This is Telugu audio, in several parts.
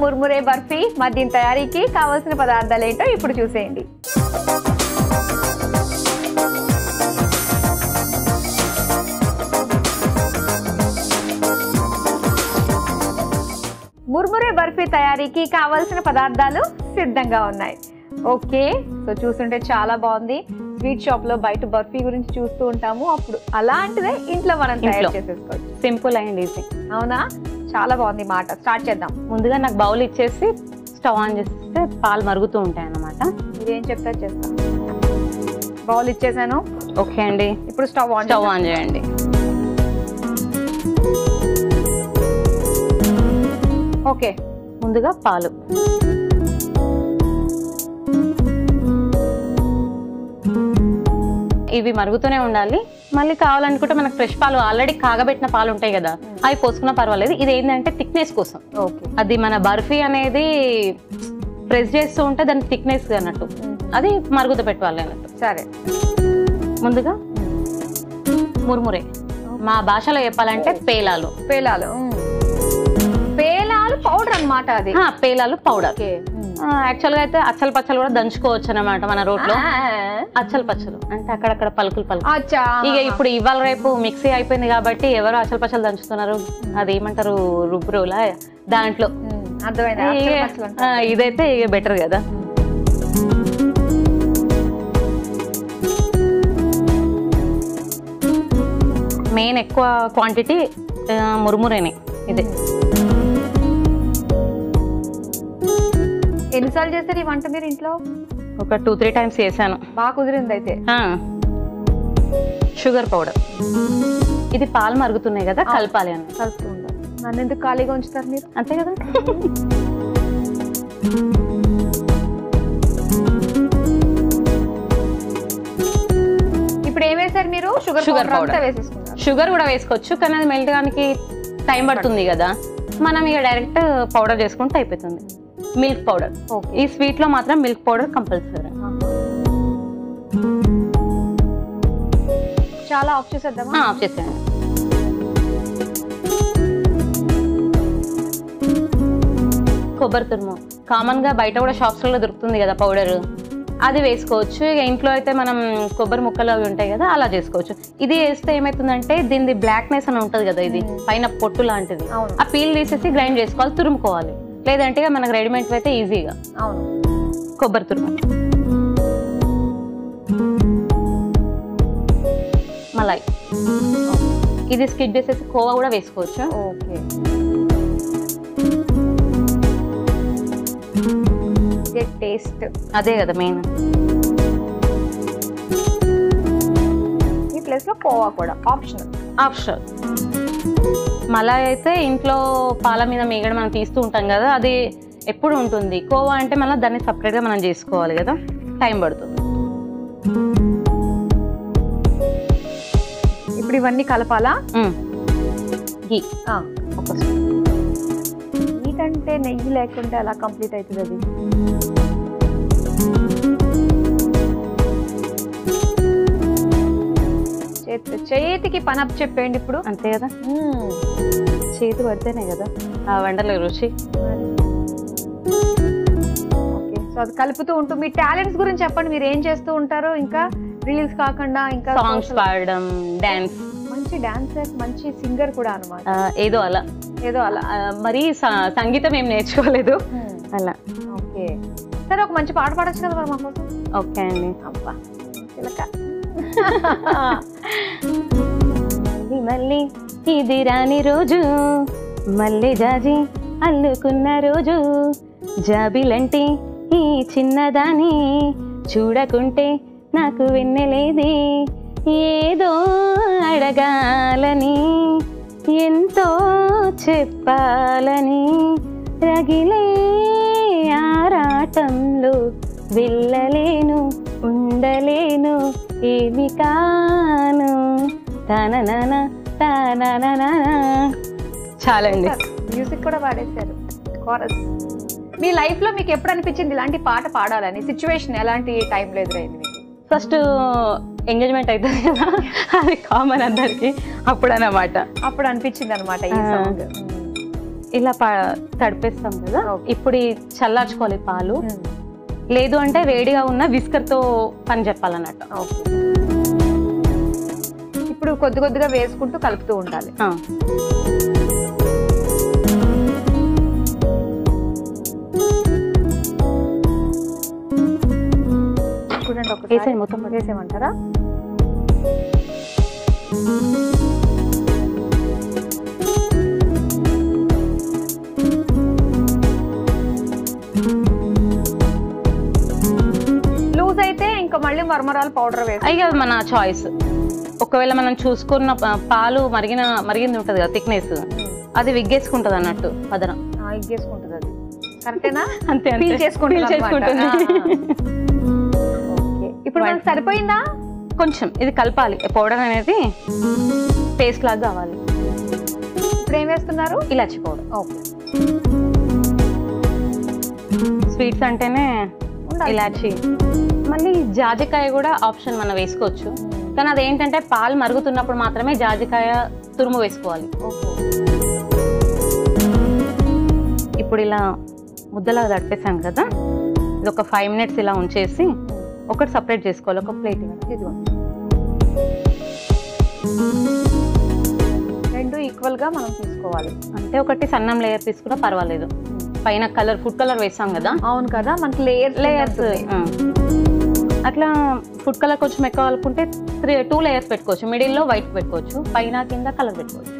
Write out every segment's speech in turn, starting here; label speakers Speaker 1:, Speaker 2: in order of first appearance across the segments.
Speaker 1: ముర్మురే బర్ఫీ మరి దీని తయారీకి కావాల్సిన పదార్థాలు ఏంటో ఇప్పుడు చూసేయండి. ముర్మురే బర్ఫీ తయారీకి కావాల్సిన పదార్థాలు సిద్ధంగా ఉన్నాయి. ఓకే, సో చూస్తుంటే చాలా బాగుంది. స్వీట్ షాప్ లో బయట బర్ఫీ గురించి చూస్తూ ఉంటాము, అప్పుడు అలాంటిదే ఇంట్లో మనం తయారు చేసేసుకోవచ్చు.
Speaker 2: Simple and easy.
Speaker 1: అవునా, చాలా బాగుంది మాట. స్టార్ట్ చేద్దాం.
Speaker 2: ముందుగా నాకు బౌల్ ఇచ్చేసి స్టవ్ ఆన్ చేస్తే పాలు మరుగుతూ ఉంటాయి అన్నమాట.
Speaker 1: మీరేం చెప్తారు చేస్తాం. బౌల్ ఇచ్చేసాను.
Speaker 2: ఓకే అండి,
Speaker 1: ఇప్పుడు స్టవ్ ఆన్
Speaker 2: చేయండి.
Speaker 1: ఓకే,
Speaker 2: ముందుగా పాలు ఇవి మరుగుతూనే ఉండాలి. మళ్ళీ కావాలనుకుంటే మనకు ఫ్రెష్ పాలు ఆల్రెడీ కాగబెట్టిన పాలు ఉంటాయి కదా, అవి పోసుకున్నా పర్వాలేదు. ఇది ఏంటంటే థిక్నెస్ కోసం. అది మన బర్ఫీ అనేది ప్రెస్ చేస్తూ ఉంటే దాని థిక్నెస్ అన్నట్టు అది మరుగుత పెట్టాలి అన్నట్టు.
Speaker 1: సరే,
Speaker 2: ముందుగా ముర్మురే, మా భాషలో చెప్పాలంటే పేలాలు.
Speaker 1: పేలాలు పౌడర్ అన్నమాట. అది
Speaker 2: పేలాలు పౌడర్. యాక్చువల్ గా అయితే అచ్చలు పచ్చలు కూడా దంచుకోవచ్చు అన్నమాట మన రోట్లో. అచ్చలు పచ్చలు అంటే అక్కడక్కడ పలుకులు. ఇక ఇప్పుడు ఇవాళ రేపు మిక్సీ అయిపోయింది కాబట్టి ఎవరు అచ్చలు పచ్చలు దంచుతున్నారు, అది ఏమంటారు రుబ్బురోలా, దాంట్లో. ఇదైతే ఇక బెటర్ కదా. మెయిన్ ఎక్కువ క్వాంటిటీ మురుమురేనే. ఇదే
Speaker 1: ఎన్నిసార్లు చేస్తారు ఈ వంట మీరు ఇంట్లో?
Speaker 2: ఒక 2-3 టైమ్స్ చేశాను.
Speaker 1: బాగా కుదిరింది అయితే.
Speaker 2: Sugar powder. ఇది పాలు మరుగుతున్నాయి కదా, కలపాలి అని.
Speaker 1: కలుపుతూ ఉండాలి. నన్ను ఎందుకు ఖాళీగా ఉంచుతారు మీరు?
Speaker 2: అంతే కదా.
Speaker 1: ఇప్పుడు ఏం వేసారు మీరు? Sugar powder వేసేసుకున్నారు.
Speaker 2: షుగర్ కూడా వేసుకోవచ్చు, కానీ అది మెల్ట్ కానికి టైం పడుతుంది కదా, మనం ఇక డైరెక్ట్ పౌడర్ చేసుకుంటే అయిపోతుంది. Milk powder. ఈ స్వీట్ లో మాత్రం మిల్క్ పౌడర్ కంపల్సరీ.
Speaker 1: చాలా ఆఫ్ చేసేద్దామా?
Speaker 2: ఆఫ్ చేసేయండి. కొబ్బరి తురుము కామన్ గా బయట కూడా షాప్స్ లో దొరుకుతుంది కదా పౌడర్, అది వేసుకోవచ్చు. ఇక ఇంట్లో అయితే మనం కొబ్బరి ముక్కలు అవి ఉంటాయి కదా, అలా చేసుకోవచ్చు. ఇది వేస్తే ఏమైతుందంటే దీనిది బ్లాక్నెస్ అని ఉంటది కదా, ఇది పైన పొట్టు లాంటిది, ఆ పీల్ తీసేసి గ్రైండ్ చేసుకోవాలి, తురుముకోవాలి. లేదంటే మనకు రెడీమేడ్ అయితే ఈజీగా.
Speaker 1: అవును,
Speaker 2: కొబ్బరి తురుము. మలై, ఇది స్కిడ్ చేసేసి కోవా కూడా వేసుకోవచ్చు.
Speaker 1: ఓకే, టేస్ట్
Speaker 2: అదే కదా మెయిన్.
Speaker 1: ఈ ప్లేస్ లో కోవా కూడా ఆప్షనల్.
Speaker 2: మలై అయితే ఇంట్లో పాల మీద మీగడ మనం తీస్తూ ఉంటాం కదా, అది ఎప్పుడు ఉంటుంది. కోవా అంటే మళ్ళీ దాన్ని సపరేట్ గా మనం చేసుకోవాలి కదా, టైం పడుతుంది.
Speaker 1: ఇప్పుడు ఇవన్నీ కలపాలా?
Speaker 2: ఘీ
Speaker 1: అంటే నెయ్యి లేకుంటే అలా కంప్లీట్ అవుతుంది. అది చేతికి పనప్ చెప్పండి ఇప్పుడు.
Speaker 2: అంతే కదా, చేతి పడితేనే కదా ఆ వంటల రుచి.
Speaker 1: ఓకే, సో అది కలుపుతూ ఉంటూ మీ టాలెంట్స్ గురించి చెప్పండి. మీరు ఏం చేస్తూ ఉంటారో, ఇంకా రీల్స్ కాకుండా ఇంకా
Speaker 2: సాంగ్స్ పాడడం, డాన్స్.
Speaker 1: మంచి డాన్సర్, మంచి సింగర్ కూడా అన్నమాట.
Speaker 2: ఏదో అలా మరి సంగీతం ఏం నేర్చుకోలేదు అలా.
Speaker 1: ఓకే, సరే ఒక మంచి పాట పాడొచ్చు కదా మరి మా కోసం.
Speaker 2: ఓకే అండి.
Speaker 1: అబ్బా చిలక.
Speaker 2: మళ్ళీ ఇది రాని రోజు, మళ్ళీ జాజి అల్లుకున్న రోజు, జాబిలంటే ఈ చిన్నదాని చూడకుంటే నాకు వెన్నెలేది, ఏదో అడగాలని ఎంతో చెప్పాలని, రగిలే ఆరాటంలో వెళ్ళలేను, ఉండలేను, ఏమి కాను, తననన తననన. చాలండి,
Speaker 1: మ్యూజిక్ కూడా పాడేశారు, కోరస్. మీ లైఫ్ లో మీకు ఎప్పుడు అనిపించింది ఇలాంటి పాట పాడాలని? సిచ్యువేషన్ ఎలాంటి టైంలో ఎదురైంది మీకు?
Speaker 2: ఫస్ట్ ఎంగేజ్మెంట్ అవుతుంది కదా, అది కామన్ అందరికి, అప్పుడు అన్నమాట.
Speaker 1: అప్పుడు అనిపించింది అనమాట ఈ సాంగ్.
Speaker 2: ఇలా తడిపేస్తాం కదా. ఇప్పుడు చల్లార్చుకోవాలి పాలు. లేదు అంటే వేడిగా ఉన్న విస్కర్ తో పని చెప్పాలన్నట్టు.
Speaker 1: ఇప్పుడు కొద్దిగా వేసుకుంటూ కలుపుతూ ఉండాలి.
Speaker 2: చూడండి, మొత్తం
Speaker 1: వేసేయమంటారా? లూజ్ అయితే ఇంకా మళ్ళీ మరమరాలు పౌడర్ వేసి
Speaker 2: అయ్యి అది మన చాయిస్. ఒకవేళ మనం చూసుకున్న పాలు మరిగింది ఉంటది కదా థిక్నెస్, అది విగ్గేసుకుంటది అన్నట్టు పదన.
Speaker 1: విగ్గేసుకుంటది అది. కరెక్టేనా?
Speaker 2: అంతే
Speaker 1: చేసుకుంటుంది. ఇప్పుడు మనకు సరిపోయిందా?
Speaker 2: కొంచెం ఇది కలపాలి. పౌడర్ అనేది పేస్ట్ లాగా కావాలి.
Speaker 1: ఇప్పుడు ఏం వేస్తున్నారు?
Speaker 2: ఇలాచి పౌడర్. ఓకే, స్వీట్స్ అంటేనే ఇలాచి. మళ్ళీ జాజికాయ కూడా ఆప్షన్ మనం వేసుకోవచ్చు, కానీ అదేంటంటే పాలు మరుగుతున్నప్పుడు మాత్రమే జాజికాయ తురుము వేసుకోవాలి. ఇప్పుడు ఇలా ముద్దలాగా తడిపేసాం కదా, ఇది ఒక 5 minutes ఇలా ఉంచేసి ఒకటి సపరేట్ చేసుకోవాలి. ఒక ప్లేట్
Speaker 1: రెండు ఈక్వల్ గా మనం తీసుకోవాలి.
Speaker 2: అంటే ఒకటి సన్నం లేయర్ తీసుకున్నా పర్వాలేదు. పైన ఫుడ్ కలర్ వేసాం కదా.
Speaker 1: అవును కదా, మనకి లేయర్స్.
Speaker 2: అట్లా ఫుడ్ కలర్ కొంచెం ఎక్కువ కలుపుకుంటే 2 layers పెట్టుకోవచ్చు. మిడిల్ లో వైట్ పెట్టుకోవచ్చు, పైన కింద కలర్ పెట్టుకోవచ్చు.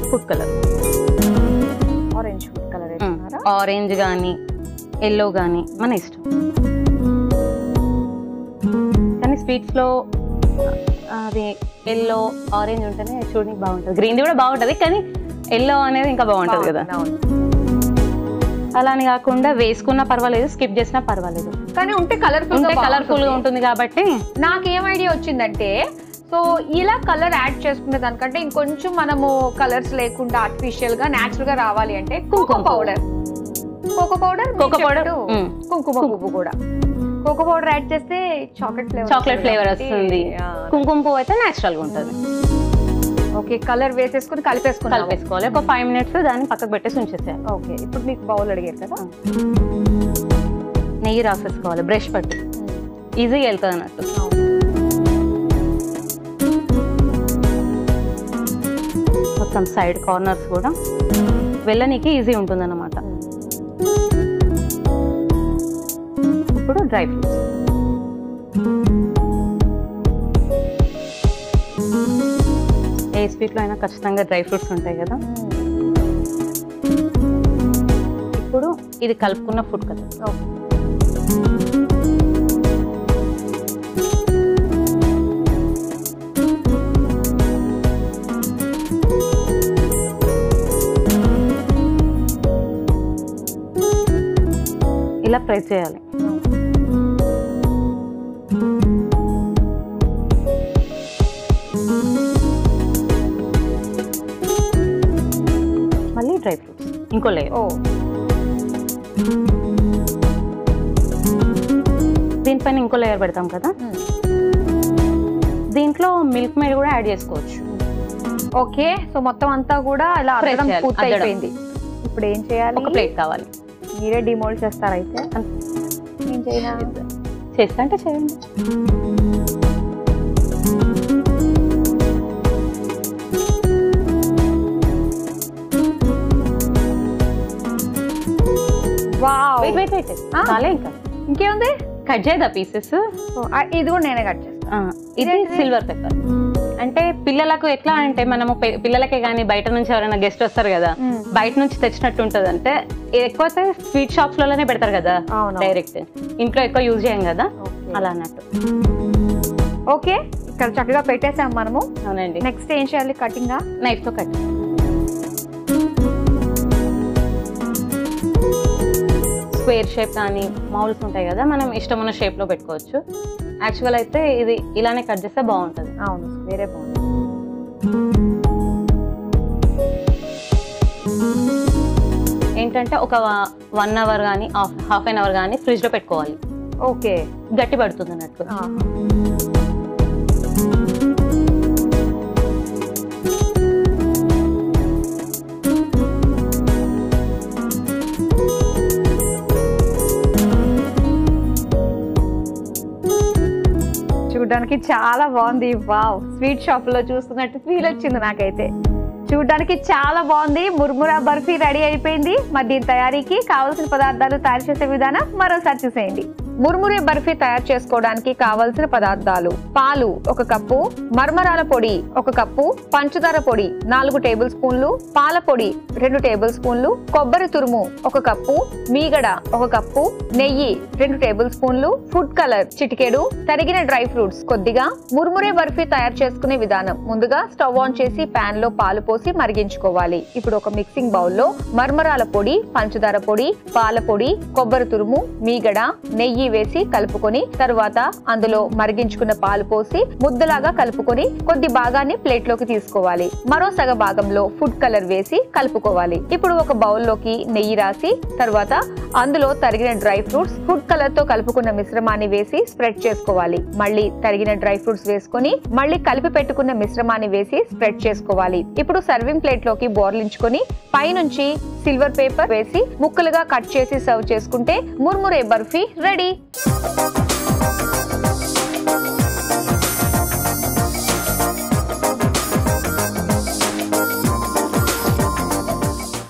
Speaker 2: Food colour
Speaker 1: orange food colour,
Speaker 2: orange కానీ ఎల్లో కానీ మన ఇష్టం. కానీ స్వీట్స్ లో అది ఎల్లో ఆరెంజ్ ఉంటేనే చూడడానికి బాగుంటుంది. గ్రీన్ కూడా బాగుంటది, కానీ ఎల్లో అనేది ఇంకా బాగుంటది కదా. అలా అని కాకుండా వేసుకున్నా పర్వాలేదు, స్కిప్ చేసినా పర్వాలేదు,
Speaker 1: కానీ ఉంటే కలర్ఫుల్
Speaker 2: గా ఉంటుంది. కాబట్టి
Speaker 1: నాకేం ఐడియా వచ్చిందంటే, సో ఇలా కలర్ యాడ్ చేసుకునే దానికంటే ఇంకొంచెం మనము కలర్స్ లేకుండా ఆర్టిఫిషియల్ గా న్యాచురల్ గా రావాలి అంటే కోకో పౌడర్ కుంకుమ పువ్వు కూడా కోకో పౌడర్ యాడ్ చేస్తే
Speaker 2: చాక్లెట్ ఫ్లేవర్ వస్తుంది. కుంకుమ పువ్వు అయితే న్యాచురల్ గా ఉంటుంది.
Speaker 1: ఓకే, కలర్ వేసేసుకుని
Speaker 2: కలిపేసుకోవాలి. ఒక 5 minutes దాన్ని పక్కకు పెట్టేసి ఉంచేసేయాలి.
Speaker 1: ఓకే, ఇప్పుడు మీకు బౌల్ అడిగారు కదా,
Speaker 2: నెయ్యి రాసేసుకోవాలి బ్రష్ పట్టి, ఈజీగా వెళ్తుంది అన్నట్టు. మొత్తం సైడ్ కార్నర్స్ కూడా వెళ్ళనీకి ఈజీ ఉంటుంది అన్నమాట. ఇప్పుడు డ్రై ఫ్రూట్స్. ఏ స్వీట్లో అయినా ఖచ్చితంగా డ్రై ఫ్రూట్స్ ఉంటాయి కదా. ఇప్పుడు ఇది కలుపుకున్న ఫుడ్ కలర్. ఇలా ప్రెస్ చేయాలి. మళ్ళీ డ్రై ఫ్రూట్స్ ఇంకో లేయర్. దీనిపైన ఇంకో లేయర్ పెడతాం కదా, దీంట్లో మిల్క్ మేడ్ కూడా యాడ్ చేసుకోవచ్చు.
Speaker 1: ఓకే, సో మొత్తం అంతా కూడా ఇలా పూర్తయిపోయింది. ఇప్పుడు ఏం చేయాలి?
Speaker 2: ఒక ప్లేట్ కావాలి.
Speaker 1: మీరే డిమోల్డ్ చేస్తారా? అయితే ఏం చేయాలి?
Speaker 2: చేస్తా అంటే చేయండి. వెయిట్ చాలా ఇంకా
Speaker 1: ఇంకేముంది?
Speaker 2: కట్ చేయదా పీసెస్?
Speaker 1: ఇది కూడా నేనే కట్ చేస్తాను.
Speaker 2: ఇది సిల్వర్ పెప్పర్. అంటే పిల్లలకు ఎట్లా అంటే మనము పిల్లలకే కానీ బయట నుంచి ఎవరైనా గెస్ట్ వస్తారు కదా, బయట నుంచి తెచ్చినట్టు ఉంటది. అంటే ఎక్కువ స్వీట్ షాప్స్ లోనే పెడతారు కదా డైరెక్ట్, ఇంట్లో ఎక్కువ యూజ్ చేయం కదా, అలా అన్నట్టు.
Speaker 1: ఓకే, ఇక్కడ చక్కగా పెట్టేసాం మనము.
Speaker 2: అవునండి.
Speaker 1: నెక్స్ట్ ఏం చేయాలి? కటింగ్
Speaker 2: నైఫ్ తో కట్. స్క్వేర్ షేప్ కానీ మౌల్స్ ఉంటాయి కదా, మనం ఇష్టమున్న షేప్ లో పెట్టుకోవచ్చు. యాక్చువల్ అయితే ఇది ఇలానే కట్ చేస్తే బాగుంటుంది.
Speaker 1: అవును, స్క్వేరే బాగుంటుంది.
Speaker 2: ఏంటంటే ఒక 1 hour కానీ హాఫ్ అన్ అవర్ కానీ ఫ్రిడ్జ్ లో పెట్టుకోవాలి.
Speaker 1: ఓకే,
Speaker 2: గట్టి పడుతుంది అన్నట్టు.
Speaker 1: చూడడానికి చాలా బాగుంది. వావ్, స్వీట్ షాప్ లో చూస్తున్నట్టు ఫీల్ వచ్చింది నాకైతే. చూడడానికి చాలా బాగుంది. ముర్మురా బర్ఫీ రెడీ అయిపోయింది. మరి దీని తయారీకి కావాల్సిన పదార్థాలు, తయారు చేసే విధానం మరోసారి చూసేయండి. ముర్మురే బర్ఫీ తయారు చేసుకోవడానికి కావలసిన పదార్థాలు: పాలు 1 కప్పు, మర్మరాల పొడి 1 కప్పు, పంచదార పొడి 4 టేబుల్ స్పూన్లు, పాల పొడి 2 టేబుల్ స్పూన్లు, కొబ్బరి తురుము 1 కప్పు, మీగడ 1 కప్పు, నెయ్యి 2 టేబుల్ స్పూన్లు, ఫుడ్ కలర్ చిటికెడు, తరిగిన డ్రై ఫ్రూట్స్ కొద్దిగా. ముర్మురే బర్ఫీ తయారు చేసుకునే విధానం: ముందుగా స్టవ్ ఆన్ చేసి పాన్ లో పాలు పోసి మరిగించుకోవాలి. ఇప్పుడు ఒక మిక్సింగ్ బౌల్లో మర్మరాల పొడి, పంచదార పొడి, పాల పొడి, కొబ్బరి తురుము, మీగడ, నెయ్యి వేసి కలుపుకొని తరువాత అందులో మరిగించుకున్న పాలు పోసి ముద్దలాగా కలుపుకొని కొద్ది భాగాన్ని ప్లేట్ లోకి తీసుకోవాలి. మరో సగ భాగంలో ఫుడ్ కలర్ వేసి కలుపుకోవాలి. ఇప్పుడు ఒక బౌల్లోకి నెయ్యి రాసి తర్వాత అందులో తరిగిన డ్రై ఫ్రూట్స్, ఫుడ్ కలర్ తో కలుపుకున్న మిశ్రమాన్ని వేసి స్ప్రెడ్ చేసుకోవాలి. మళ్ళీ తరిగిన డ్రై ఫ్రూట్స్ వేసుకొని మళ్ళీ కలిపి పెట్టుకున్న మిశ్రమాన్ని వేసి స్ప్రెడ్ చేసుకోవాలి. ఇప్పుడు సర్వింగ్ ప్లేట్ లోకి బోర్లించుకొని పైనుంచి సిల్వర్ పేపర్ వేసి ముక్కలుగా కట్ చేసి సర్వ్ చేసుకుంటే ముర్మురే బర్ఫీ రెడీ.